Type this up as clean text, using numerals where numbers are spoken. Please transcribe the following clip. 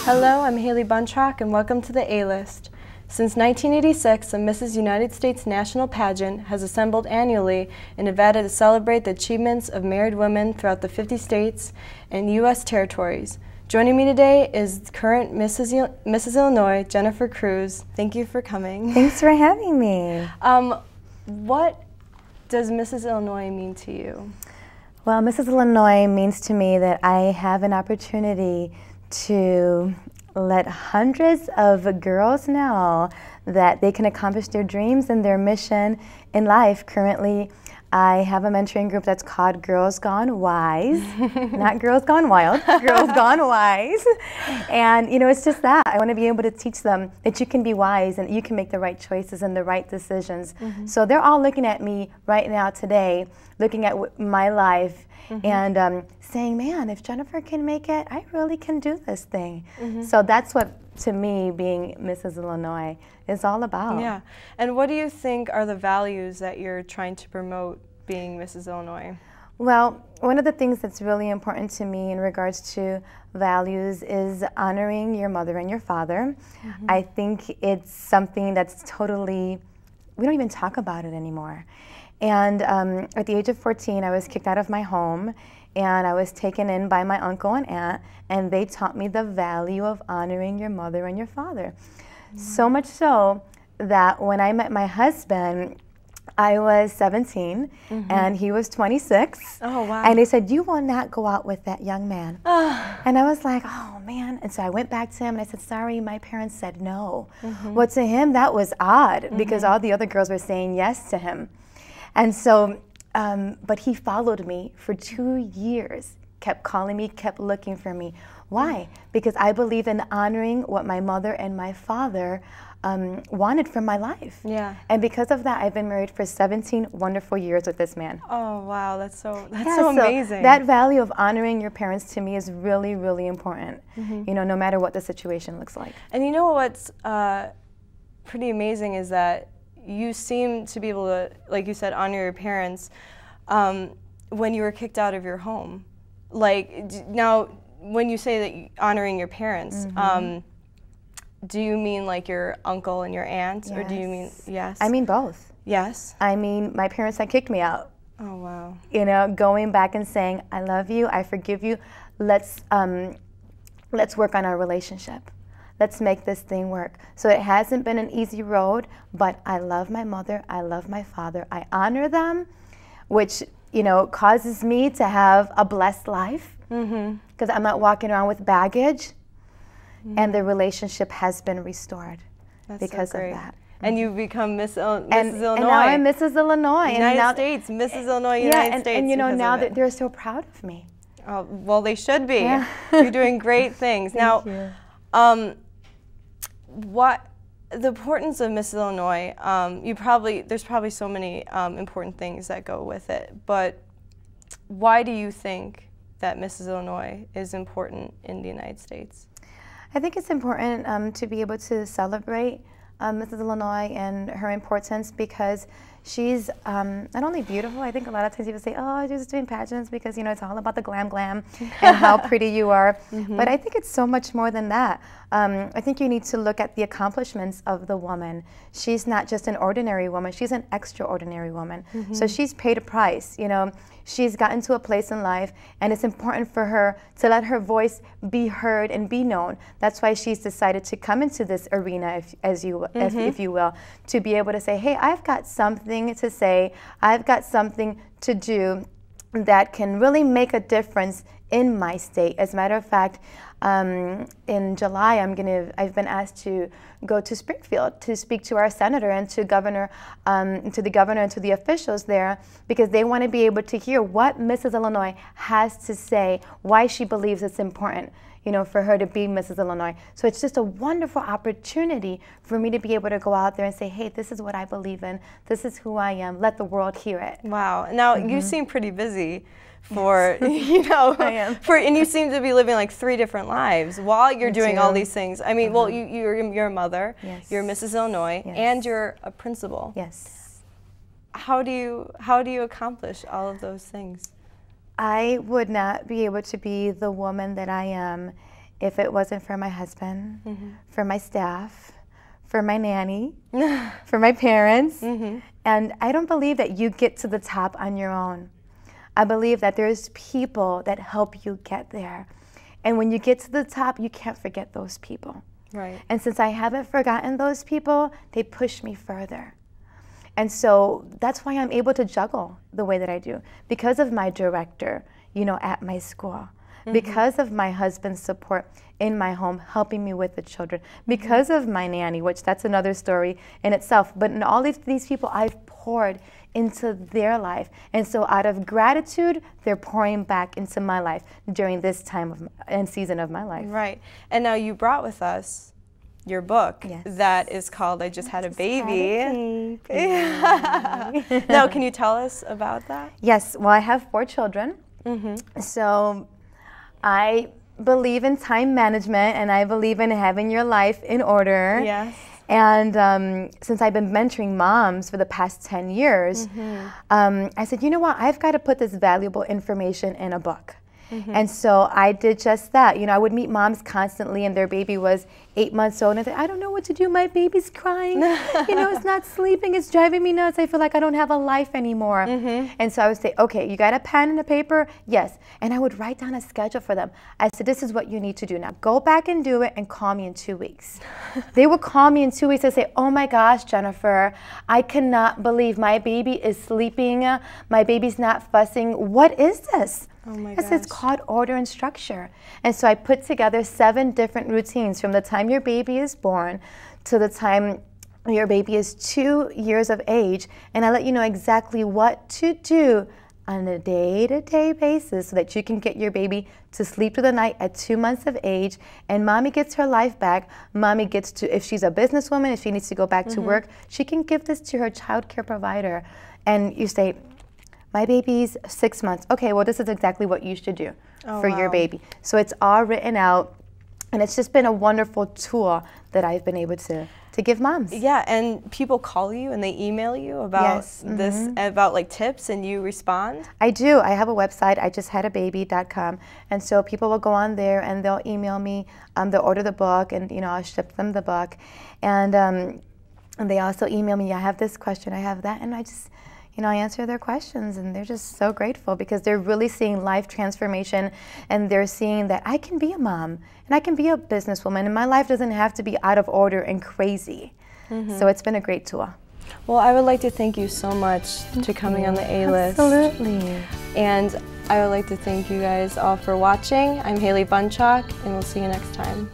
Hello, I'm Haley Buntrock, and welcome to the A-List. Since 1986, the Mrs. United States National Pageant has assembled annually in Nevada to celebrate the achievements of married women throughout the 50 states and U.S. territories. Joining me today is current Mrs. Illinois, Jennifer Cruz. Thank you for coming. Thanks for having me. What does Mrs. Illinois mean to you? Well, Mrs. Illinois means to me that I have an opportunity to let hundreds of girls know that they can accomplish their dreams and their mission in life. Currently, I have a mentoring group that's called Girls Gone Wise, not Girls Gone Wild, Girls Gone Wise. And you know, it's just that. I want to be able to teach them that you can be wise and you can make the right choices and the right decisions. So they're all looking at me right now today, looking at my life and saying, man, if Jennifer can make it, I really can do this thing. So that's what, to me, being Mrs. Illinois is all about. Yeah. And what do you think are the values that you're trying to promote being Mrs. Illinois? Well, one of the things that's really important to me in regards to values is honoring your mother and your father. I think it's something that's totally, we don't even talk about it anymore. And at the age of 14, I was kicked out of my home, and I was taken in by my uncle and aunt, and they taught me the value of honoring your mother and your father. So much so that when I met my husband, I was 17 and he was 26. Oh, wow. And they said, you will not go out with that young man. And I was like, oh man. And so I went back to him and I said, sorry, my parents said no. Well, to him, that was odd because all the other girls were saying yes to him. And so, but he followed me for 2 years, kept calling me, kept looking for me. Why? Because I believe in honoring what my mother and my father wanted from my life. Yeah. And because of that, I've been married for 17 wonderful years with this man. Oh, wow, that's so amazing. That value of honoring your parents to me is really, really important, you know, no matter what the situation looks like. And you know what's pretty amazing is that you seem to be able to, like you said, honor your parents when you were kicked out of your home. Like, now, when you say that honoring your parents, do you mean like your uncle and your aunt, or do you mean, yes? I mean both. Yes? I mean, my parents had kicked me out. Oh, wow. You know, going back and saying, I love you, I forgive you, let's work on our relationship. Let's make this thing work. So it hasn't been an easy road, but I love my mother, I love my father, I honor them, which, you know, causes me to have a blessed life, because I'm not walking around with baggage, and the relationship has been restored because of that. And you've become Mrs. Illinois. And now I'm Mrs. Illinois. United States, Mrs. Illinois, United States. And you know, now that they're so proud of me. Oh, well, they should be. Yeah. You're doing great things. Thank you. What the importance of Mrs. Illinois? There's probably so many important things that go with it. But why do you think that Mrs. Illinois is important in the United States? I think it's important to be able to celebrate Mrs. Illinois and her importance because she's not only beautiful. I think a lot of times people say, oh, you're just doing pageants because, you know, it's all about the glam and how pretty you are. But I think it's so much more than that. I think you need to look at the accomplishments of the woman. She's not just an ordinary woman, she's an extraordinary woman. So she's paid a price, you know. She's gotten to a place in life, and it's important for her to let her voice be heard and be known. That's why she's decided to come into this arena, if you will, to be able to say, hey, I've got something to say, I've got something to do that can really make a difference in my state. As a matter of fact, in July, I've been asked to go to Springfield to speak to our senator and to the governor and to the officials there, because they want to be able to hear what Mrs. Illinois has to say, why she believes it's important, you know, for her to be Mrs. Illinois. So it's just a wonderful opportunity for me to be able to go out there and say, hey, this is what I believe in, this is who I am, let the world hear it. Wow. Now, you seem pretty busy for, you know, I am. And you seem to be living like 3 different lives while you're doing all these things. I mean, well, you're a mother, you're Mrs. Illinois, and you're a principal. Yes. How do you accomplish all of those things? I would not be able to be the woman that I am if it wasn't for my husband, for my staff, for my nanny, for my parents. And I don't believe that you get to the top on your own. I believe that there's people that help you get there. And when you get to the top, you can't forget those people. Right. And since I haven't forgotten those people, they push me further. And so that's why I'm able to juggle the way that I do, because of my director, you know, at my school, because of my husband's support in my home, helping me with the children, because of my nanny, which that's another story in itself. But in all these people, I've poured into their life. And so out of gratitude, they're pouring back into my life during this time and season of my life. Right. And now you brought with us your book that is called I Just Had a Baby. Now, can you tell us about that? Yes. Well, I have 4 children. So I believe in time management, and I believe in having your life in order. Yes. And since I've been mentoring moms for the past 10 years, I said, you know what, I've got to put this valuable information in a book. And so I did just that. You know, I would meet moms constantly, and their baby was 8 months old, and I said, I don't know what to do. My baby's crying. You know, it's not sleeping. It's driving me nuts. I feel like I don't have a life anymore. And so I would say, okay, you got a pen and a paper? Yes. And I would write down a schedule for them. I said, this is what you need to do. Now go back and do it and call me in 2 weeks. They would call me in 2 weeks and say, oh my gosh, Jennifer, I cannot believe my baby is sleeping. My baby's not fussing. What is this? Oh my gosh. It's called order and structure. And so I put together 7 different routines from the time your baby is born to the time your baby is 2 years of age. And I let you know exactly what to do on a day-to-day basis so that you can get your baby to sleep through the night at 2 months of age, and mommy gets her life back. Mommy gets to, if she's a businesswoman, if she needs to go back to work, she can give this to her child care provider. And you say, my baby's 6 months. Okay, well, this is exactly what you should do for your baby. So it's all written out, and it's just been a wonderful tool that I've been able to give moms. Yeah, and people call you and they email you about this, about like tips, and you respond? I do. I have a website, ijusthadababy.com, and so people will go on there and they'll email me. They'll order the book, and you know, I'll ship them the book, and they also email me. I have this question, I have that, and I just, you know, I answer their questions, and they're just so grateful because they're really seeing life transformation, and they're seeing that I can be a mom and I can be a businesswoman, and my life doesn't have to be out of order and crazy. So it's been a great tool. Well, I would like to thank you so much for coming on the A-List. Absolutely. And I would like to thank you guys all for watching. I'm Haley Buntrock, and we'll see you next time.